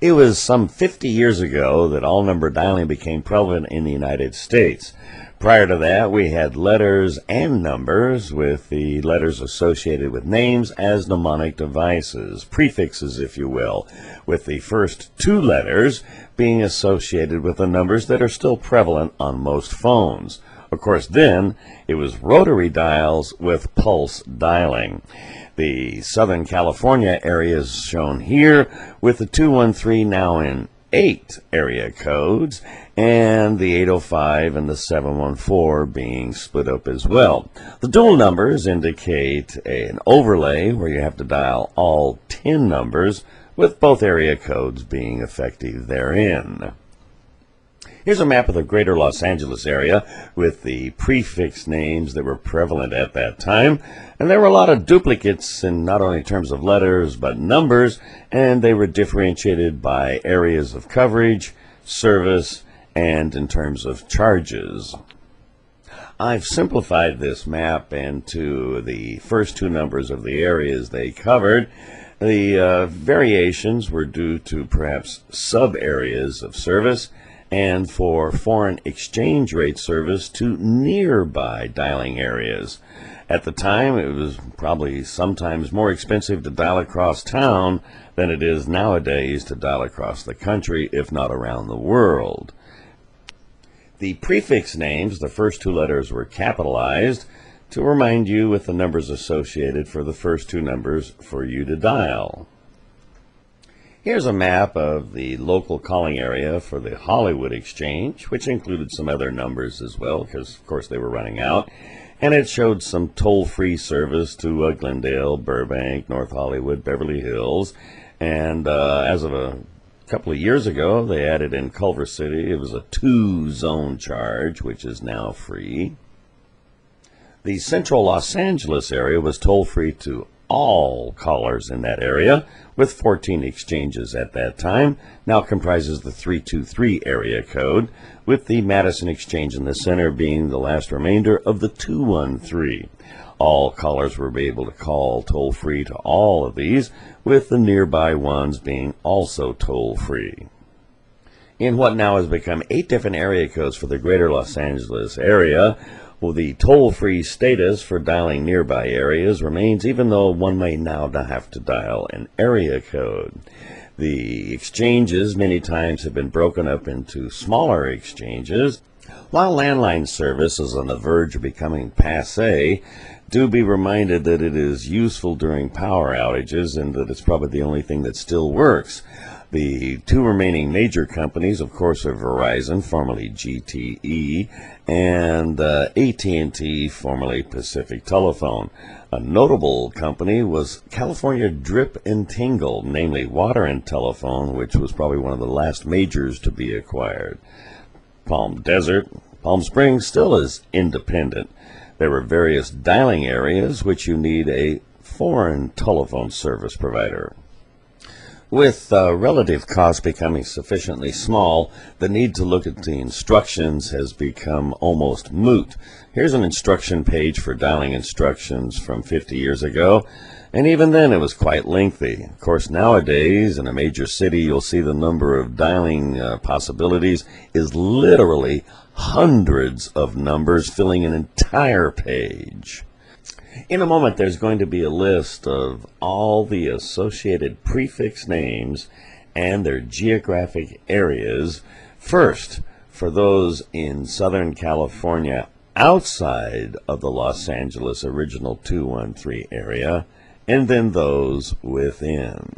It was some 50 years ago that all number dialing became prevalent in the United States. Prior to that, we had letters and numbers, with the letters associated with names as mnemonic devices, prefixes if you will, with the first two letters being associated with the numbers that are still prevalent on most phones. Of course, then it was rotary dials with pulse dialing. The Southern California area is shown here, with the 213 now in 8 area codes, and the 805 and the 714 being split up as well. The dual numbers indicate an overlay where you have to dial all 10 numbers, with both area codes being effective therein. Here's a map of the greater Los Angeles area with the prefix names that were prevalent at that time. And there were a lot of duplicates in not only terms of letters but numbers, and they were differentiated by areas of coverage, service, and in terms of charges. I've simplified this map into the first two numbers of the areas they covered. The variations were due to perhaps sub-areas of service, and for foreign exchange rate service to nearby dialing areas. At the time, it was probably sometimes more expensive to dial across town than it is nowadays to dial across the country, if not around the world. The prefix names, the first two letters were capitalized to remind you with the numbers associated for the first two numbers for you to dial. Here's a map of the local calling area for the Hollywood Exchange, which included some other numbers as well, because of course they were running out. And it showed some toll-free service to Glendale, Burbank, North Hollywood, Beverly Hills. And as of a couple of years ago, they added in Culver City. It was a 2-zone charge, which is now free. The central Los Angeles area was toll-free to all callers in that area, with 14 exchanges at that time. Now comprises the 323 area code, with the Madison Exchange in the center being the last remainder of the 213. All callers were able to call toll-free to all of these, with the nearby ones being also toll-free. In what now has become 8 different area codes for the greater Los Angeles area, well, the toll-free status for dialing nearby areas remains, even though one may now have to dial an area code. The exchanges many times have been broken up into smaller exchanges. While landline service is on the verge of becoming passé, do be reminded that it is useful during power outages and that it's probably the only thing that still works. The two remaining major companies, of course, are Verizon, formerly GTE, and AT&T, formerly Pacific Telephone. A notable company was California Drip and Tingle, namely Water and Telephone, which was probably one of the last majors to be acquired. Palm Springs still is independent. There were various dialing areas which you need a foreign telephone service provider. With relative costs becoming sufficiently small, the need to look at the instructions has become almost moot. Here's an instruction page for dialing instructions from 50 years ago, and even then it was quite lengthy. Of course, nowadays in a major city, you'll see the number of dialing possibilities is literally hundreds of numbers filling an entire page. In a moment, there's going to be a list of all the associated prefix names and their geographic areas. First, for those in Southern California outside of the Los Angeles original 213 area, and then those within.